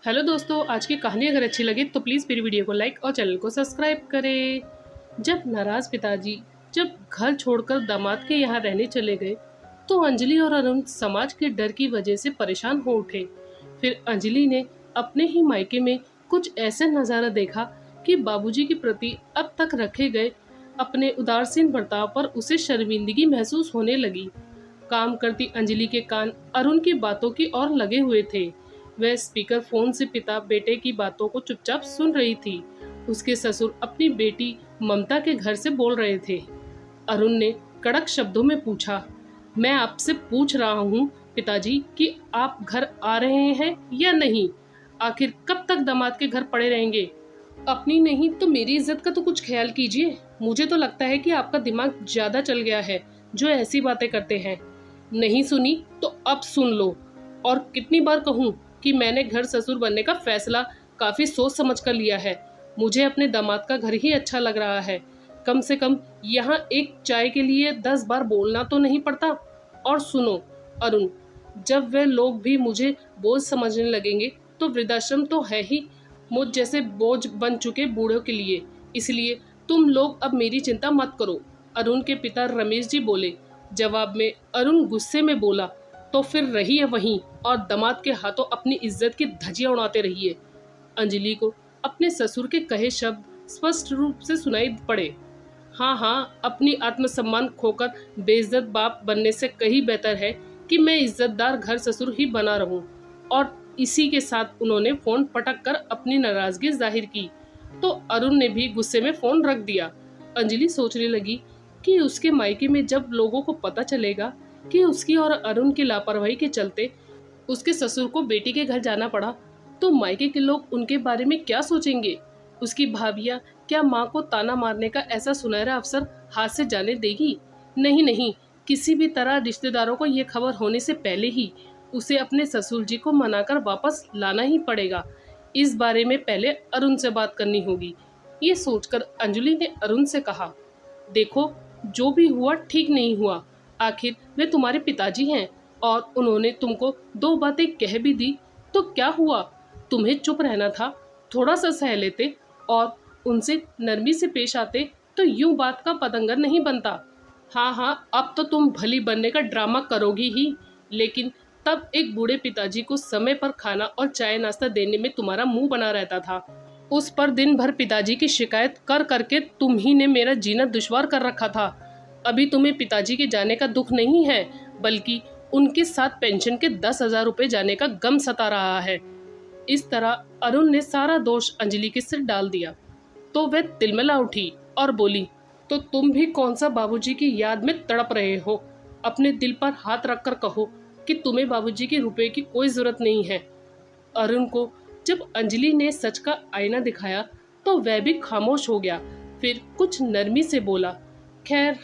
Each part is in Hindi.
हेलो दोस्तों, आज की कहानी अगर अच्छी लगे तो प्लीज़ मेरी वीडियो को लाइक और चैनल को सब्सक्राइब करें। जब नाराज़ पिताजी जब घर छोड़कर दामाद के यहाँ रहने चले गए तो अंजलि और अरुण समाज के डर की वजह से परेशान हो उठे। फिर अंजलि ने अपने ही मायके में कुछ ऐसा नज़ारा देखा कि बाबूजी के प्रति अब तक रखे गए अपने उदासीन बर्ताव पर उसे शर्मिंदगी महसूस होने लगी। काम करती अंजलि के कान अरुण की बातों की ओर लगे हुए थे। वह स्पीकर फोन से पिता बेटे की बातों को चुपचाप सुन रही थी। उसके ससुर अपनी बेटी ममता के घर से बोल रहे थे। अरुण ने कड़क शब्दों में पूछा, मैं आपसे पूछ रहा हूँ पिताजी कि आप घर आ रहे हैं या नहीं? आखिर कब तक दामाद के घर पड़े रहेंगे? अपनी नहीं तो मेरी इज्जत का तो कुछ ख्याल कीजिए। मुझे तो लगता है कि आपका दिमाग ज्यादा चल गया है जो ऐसी बातें करते हैं। नहीं सुनी तो अब सुन लो। और कितनी बार कहूँ कि मैंने घर ससुर बनने का फैसला काफी सोच समझ कर लिया है। मुझे अपने दामाद का घर ही अच्छा लग रहा है। कम से कम यहाँ एक चाय के लिए 10 बार बोलना तो नहीं पड़ता। और सुनो अरुण, जब वे लोग भी मुझे बोझ समझने लगेंगे तो वृद्धाश्रम तो है ही मुझ जैसे बोझ बन चुके बूढ़ों के लिए। इसलिए तुम लोग अब मेरी चिंता मत करो। अरुण के पिता रमेश जी बोले। जवाब में अरुण गुस्से में बोला, तो फिर रहिए वहीं और दामाद के हाथों अपनी इज्जत की धज्जियां उड़ाते रहिए। अंजलि को अपने ससुर के कहे शब्द स्पष्ट रूप से सुनाई पड़े। हाँ, अपनी आत्मसम्मान खोकर बेइज्जत बाप बनने से कहीं बेहतर है कि मैं इज्जतदार घर ससुर ही बना रहूं। और इसी के साथ उन्होंने फोन पटक कर अपनी नाराजगी जाहिर की। तो अरुण ने भी गुस्से में फोन रख दिया। अंजलि सोचने लगी कि उसके मायके में जब लोगों को पता चलेगा कि उसकी और अरुण की लापरवाही के चलते उसके ससुर को बेटी के घर जाना पड़ा, तो मायके के लोग उनके बारे में क्या सोचेंगे? उसकी भाभियां क्या माँ को ताना मारने का ऐसा सुनहरा अवसर हाथ से जाने देगी? नहीं, किसी भी तरह रिश्तेदारों को ये खबर होने से पहले ही उसे अपने ससुर जी को मनाकर वापस लाना ही पड़ेगा। इस बारे में पहले अरुण से बात करनी होगी। ये सोचकर अंजलि ने अरुण से कहा, देखो, जो भी हुआ ठीक नहीं हुआ। आखिर वे तुम्हारे पिताजी हैं और उन्होंने तुमको 2 बातें कह भी दी तो क्या हुआ? तुम्हें चुप रहना था, थोड़ा सा सह लेते और उनसे नरमी से पेश आते तो यूं बात का पतंगर नहीं बनता। हाँ, अब तो तुम भली बनने का ड्रामा करोगी ही, लेकिन तब एक बूढ़े पिताजी को समय पर खाना और चाय नाश्ता देने में तुम्हारा मुंह बना रहता था। उस पर दिन भर पिताजी की शिकायत कर करके तुम ही ने मेरा जीना दुश्वार कर रखा था। अभी तुम्हें पिताजी के जाने का दुख नहीं है, बल्कि उनके साथ पेंशन के 10,000 रुपए जाने का गम सता रहा है। इस तरह अरुण ने सारा दोष अंजलि के सिर डाल दिया। तो वह तिलमिला उठी और बोली, तो तुम भी कौन सा बाबूजी की याद में तड़प रहे हो? अपने दिल पर हाथ रखकर कहो कि तुम्हें बाबूजी के रुपए की कोई जरूरत नहीं है। अरुण को जब अंजलि ने सच का आईना दिखाया तो वह भी खामोश हो गया। फिर कुछ नरमी से बोला, खैर,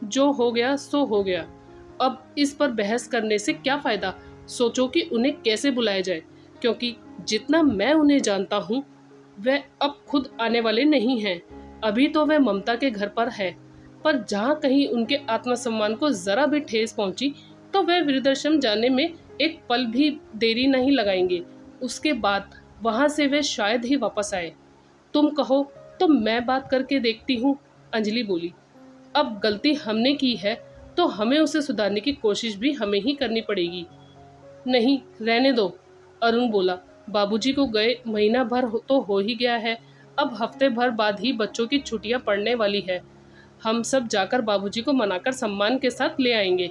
जो हो गया सो हो गया। अब इस पर बहस करने से क्या फायदा? सोचो कि उन्हें कैसे बुलाया जाए, क्योंकि जितना मैं उन्हें जानता हूँ वह अब खुद आने वाले नहीं हैं। अभी तो वह ममता के घर पर है, पर जहाँ कहीं उनके आत्मसम्मान को जरा भी ठेस पहुंची तो वह वृद्धाश्रम जाने में एक पल भी देरी नहीं लगाएंगे। उसके बाद वहां से वे शायद ही वापस आए। तुम कहो तो मैं बात करके देखती हूँ, अंजलि बोली। अब गलती हमने की है तो हमें उसे सुधारने की कोशिश भी हमें ही करनी पड़ेगी। नहीं, रहने दो, अरुण बोला। बाबूजी को गए महीना भर तो हो ही गया है। अब हफ्ते भर बाद ही बच्चों की छुट्टियां पड़ने वाली है। हम सब जाकर बाबूजी को मनाकर सम्मान के साथ ले आएंगे।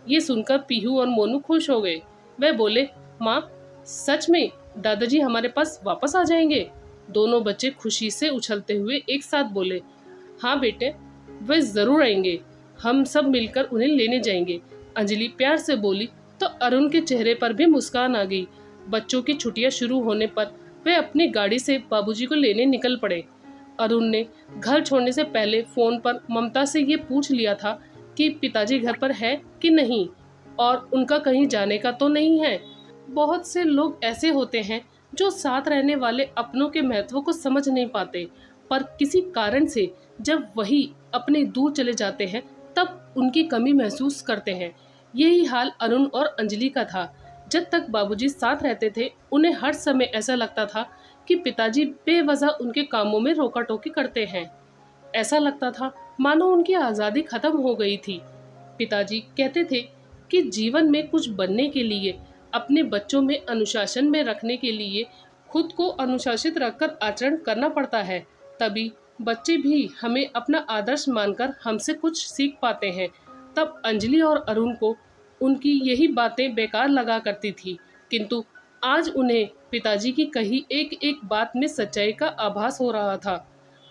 ये सुनकर पीहू और मोनू खुश हो गए। वे बोले, माँ, सच में दादाजी हमारे पास वापस आ जाएंगे? दोनों बच्चे खुशी से उछलते हुए एक साथ बोले, हाँ बेटे, वे जरूर आएंगे। हम सब मिलकर उन्हें लेने जाएंगे, अंजलि प्यार से बोली। तो अरुण के चेहरे पर भी मुस्कान आ गई। बच्चों की छुट्टियां शुरू होने पर वे अपनी गाड़ी से बाबूजी को लेने निकल पड़े। अरुण ने घर छोड़ने से पहले फोन पर ममता से ये पूछ लिया था कि पिताजी घर पर है कि नहीं और उनका कहीं जाने का तो नहीं है। बहुत से लोग ऐसे होते हैं जो साथ रहने वाले अपनों के महत्व को समझ नहीं पाते, पर किसी कारण से जब वही अपने दूर चले जाते हैं तब उनकी कमी महसूस करते हैं। यही हाल अरुण और अंजलि का था। जब तक बाबूजी साथ रहते थे उन्हें हर समय ऐसा लगता था कि पिताजी बेवजह उनके कामों में रोका टोकी करते हैं। ऐसा लगता था मानो उनकी आज़ादी खत्म हो गई थी। पिताजी कहते थे कि जीवन में कुछ बनने के लिए, अपने बच्चों में अनुशासन में रखने के लिए खुद को अनुशासित रखकर आचरण करना पड़ता है, तभी बच्चे भी हमें अपना आदर्श मानकर हमसे कुछ सीख पाते हैं। तब अंजलि और अरुण को उनकी यही बातें बेकार लगा करती थी, किंतु आज उन्हें पिताजी की कही एक एक बात में सच्चाई का आभास हो रहा था।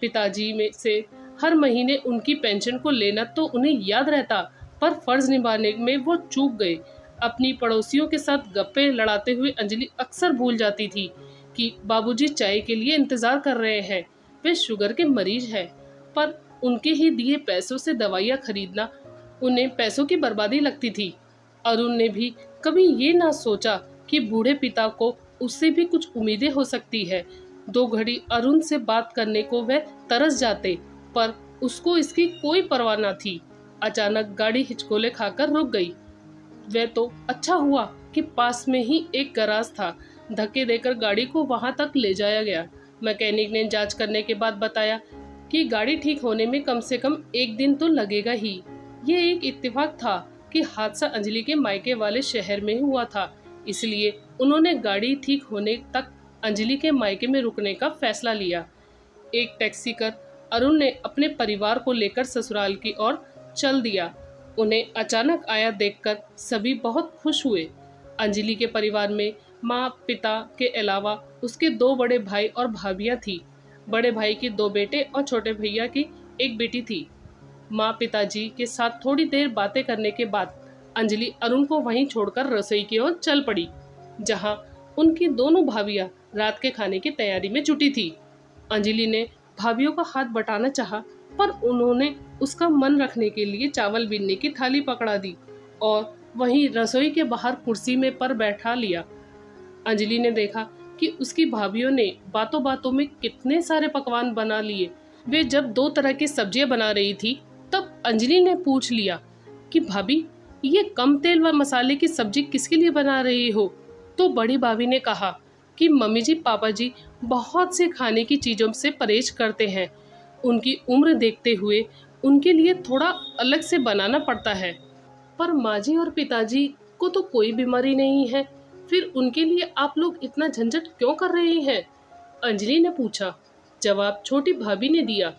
पिताजी में से हर महीने उनकी पेंशन को लेना तो उन्हें याद रहता, पर फर्ज निभाने में वो चूक गए। अपनी पड़ोसियों के साथ गप्पे लड़ाते हुए अंजलि अक्सर भूल जाती थी कि बाबूजी चाय के लिए इंतज़ार कर रहे हैं। वे शुगर के मरीज हैं, पर उनके ही दिए पैसों से दवाइयाँ खरीदना उन्हें पैसों की बर्बादी लगती थी। अरुण ने भी कभी ये ना सोचा कि बूढ़े पिता को उससे भी कुछ उम्मीदें हो सकती है। 2 घड़ी अरुण से बात करने को वह तरस जाते, पर उसको इसकी कोई परवाह न थी। अचानक गाड़ी हिचकोले खाकर रुक गई। वह तो अच्छा हुआ कि पास में ही एक गैराज था। धक्के देकर गाड़ी को वहां तक ले जाया गया। मैकेनिक ने जांच करने के बाद बताया कि गाड़ी ठीक होने में कम से कम 1 दिन तो लगेगा ही। ये एक इत्तेफाक था कि हादसा अंजलि के मायके वाले शहर में हुआ था, इसलिए उन्होंने गाड़ी ठीक होने तक अंजलि के मायके में रुकने का फैसला लिया। एक टैक्सी कर अरुण ने अपने परिवार को लेकर ससुराल की ओर चल दिया। उन्हें अचानक आया देखकर सभी बहुत खुश हुए। अंजलि के परिवार में माँ पिता के अलावा उसके 2 बड़े भाई और भाभियाँ थी। बड़े भाई के 2 बेटे और छोटे भैया की एक बेटी थी। माँ पिताजी के साथ थोड़ी देर बातें करने के बाद अंजलि अरुण को वहीं छोड़कर रसोई की ओर चल पड़ी, जहां उनकी दोनों भाभियां रात के खाने की तैयारी में जुटी थी। अंजलि ने भाभियों का हाथ बटाना चाहा, पर उन्होंने उसका मन रखने के लिए चावल बीनने की थाली पकड़ा दी और वहीं रसोई के बाहर कुर्सी में पर बैठा लिया। अंजलि ने देखा कि उसकी भाभियों ने बातों बातों में कितने सारे पकवान बना लिए। वे जब 2 तरह की सब्जियां बना रही थी, तब अंजलि ने पूछ लिया कि भाभी, ये कम तेल व मसाले की सब्जी किसके लिए बना रही हो? तो बड़ी भाभी ने कहा कि मम्मी जी पापा जी बहुत से खाने की चीज़ों से परहेज करते हैं। उनकी उम्र देखते हुए उनके लिए थोड़ा अलग से बनाना पड़ता है। पर माँ जी और पिताजी को तो कोई बीमारी नहीं है, फिर उनके लिए आप लोग इतना झंझट क्यों कर रहे हैं? अंजलि ने पूछा। जवाब छोटी भाभी ने दिया।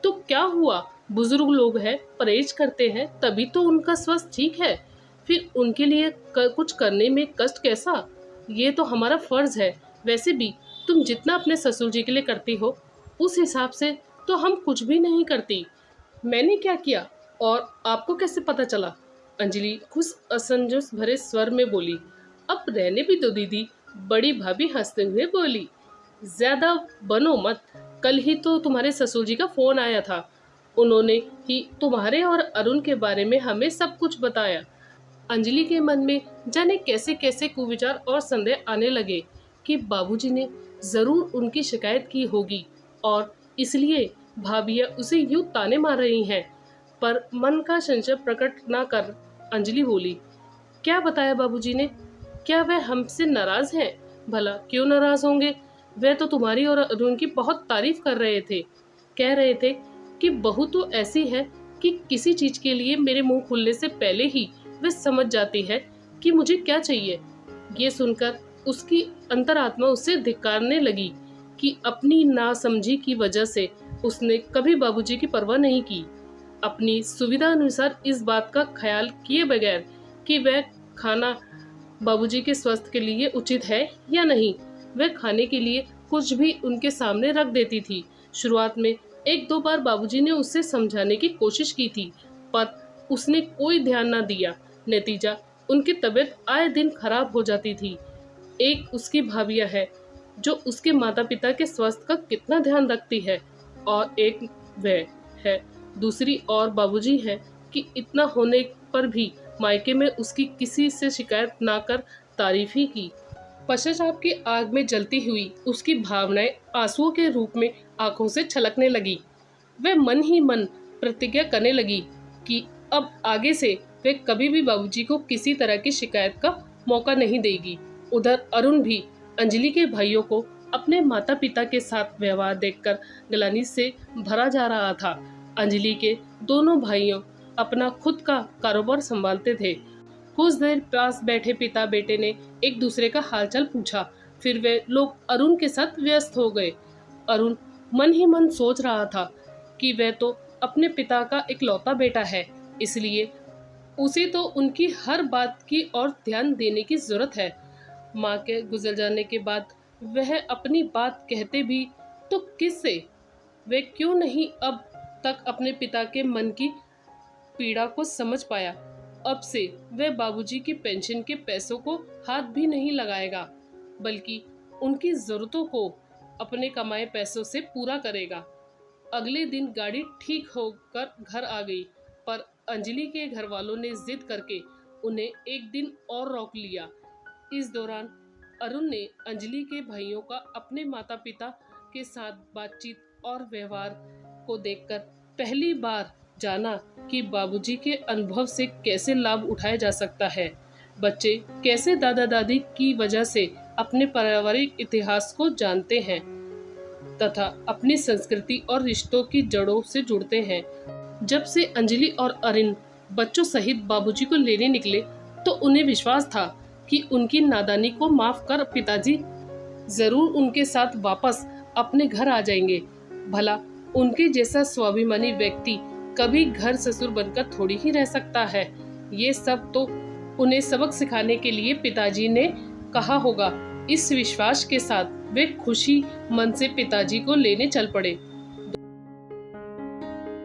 तो क्या हुआ, बुजुर्ग लोग हैं, परहेज करते हैं, तभी तो उनका स्वास्थ्य ठीक है। फिर उनके लिए कुछ करने में कष्ट कैसा? ये तो हमारा फर्ज है। वैसे भी तुम जितना अपने ससुर जी के लिए करती हो, उस हिसाब से तो हम कुछ भी नहीं करती। मैंने क्या किया और आपको कैसे पता चला? अंजलि खुश असमंजस भरे स्वर में बोली। अब रहने भी दो दीदी, बड़ी भाभी हंसते हुए बोली। ज्यादा बनो मत, कल ही तो तुम्हारे ससुर जी का फोन आया था। उन्होंने ही तुम्हारे और अरुण के बारे में हमें सब कुछ बताया। अंजलि के मन में जाने कैसे कैसे कुविचार और संदेह आने लगे कि बाबूजी ने जरूर उनकी शिकायत की होगी और इसलिए भाभियाँ उसे यूं ताने मार रही हैं। पर मन का संशय प्रकट न कर अंजलि बोली, क्या बताया बाबूजी ने? क्या वह हमसे नाराज हैं? भला क्यों नाराज होंगे? वह तो तुम्हारी और अरुण की बहुत तारीफ कर रहे थे। कह रहे थे कि बहू तो ऐसी है कि किसी चीज के लिए मेरे मुंह खुलने से पहले ही वह समझ जाती है कि मुझे क्या चाहिए। ये सुनकर उसकी अंतरात्मा उससे धिक्कारने लगी कि अपनी नासमझी की वजह से उसने कभी बाबूजी की परवाह नहीं की। अपनी सुविधा अनुसार इस बात का ख्याल किए बगैर कि वह खाना बाबूजी के स्वास्थ्य के लिए उचित है या नहीं, वह खाने के लिए कुछ भी उनके सामने रख देती थी। शुरुआत में 1-2 बार बाबूजी ने उससे समझाने की कोशिश की थी, पर उसने कोई ध्यान न दिया। नतीजा उनकी तबीयत आए दिन खराब हो जाती थी। एक उसकी भाभियाँ है जो उसके माता पिता के स्वास्थ्य का कितना ध्यान रखती है, और एक वह है दूसरी और बाबूजी है कि इतना होने पर भी मायके में उसकी किसी से शिकायत ना कर तारीफ ही की। पश्चाताप की आग में जलती हुई उसकी भावनाएं आंसुओं के रूप में आंखों से छलकने लगी। वह मन ही मन प्रतिज्ञा करने लगी कि अब आगे से वे कभी भी बाबूजी को किसी तरह की शिकायत का मौका नहीं देगी। उधर अरुण भी अंजलि के भाइयों को अपने माता पिता के साथ व्यवहार देखकर ग्लानि से भरा जा रहा था। अंजलि के दोनों भाइयों अपना खुद का कारोबार संभालते थे। कुछ देर पास बैठे पिता बेटे ने एक दूसरे का हालचाल पूछा, फिर वे लोग अरुण के साथ व्यस्त हो गए। अरुण मन ही मन सोच रहा था कि वह तो अपने पिता का इकलौता बेटा है, इसलिए उसे तो उनकी हर बात की ओर ध्यान देने की जरूरत है। माँ के गुजर जाने के बाद वह अपनी बात कहते भी तो किससे? वे क्यों नहीं अब तक अपने पिता के मन की पीड़ा को समझ पाया? अब से वह बाबूजी की पेंशन के पैसों को हाथ भी नहीं लगाएगा, बल्कि उनकी जरूरतों को अपने कमाए पैसों से पूरा करेगा। अगले दिन गाड़ी ठीक होकर घर आ गई, पर अंजलि के घर वालों ने जिद करके उन्हें एक दिन और रोक लिया। इस दौरान अरुण ने अंजलि के भाइयों का अपने माता पिता के साथ बातचीत और व्यवहार को देखकर पहली बार जाना कि बाबूजी के अनुभव से कैसे लाभ उठाया जा सकता है। बच्चे कैसे दादा दादी की वजह से अपने पारिवारिक इतिहास को जानते हैं तथा अपनी संस्कृति और रिश्तों की जड़ों से जुड़ते हैं। जब से अंजलि और अरुण बच्चों सहित बाबूजी को लेने निकले तो उन्हें विश्वास था कि उनकी नादानी को माफ कर पिताजी जरूर उनके साथ वापस अपने घर आ जाएंगे। भला उनके जैसा स्वाभिमानी व्यक्ति कभी घर ससुर बनकर थोड़ी ही रह सकता है। ये सब तो उन्हें सबक सिखाने के लिए पिताजी ने कहा होगा। इस विश्वास के साथ वे खुशी मन से पिताजी को लेने चल पड़े।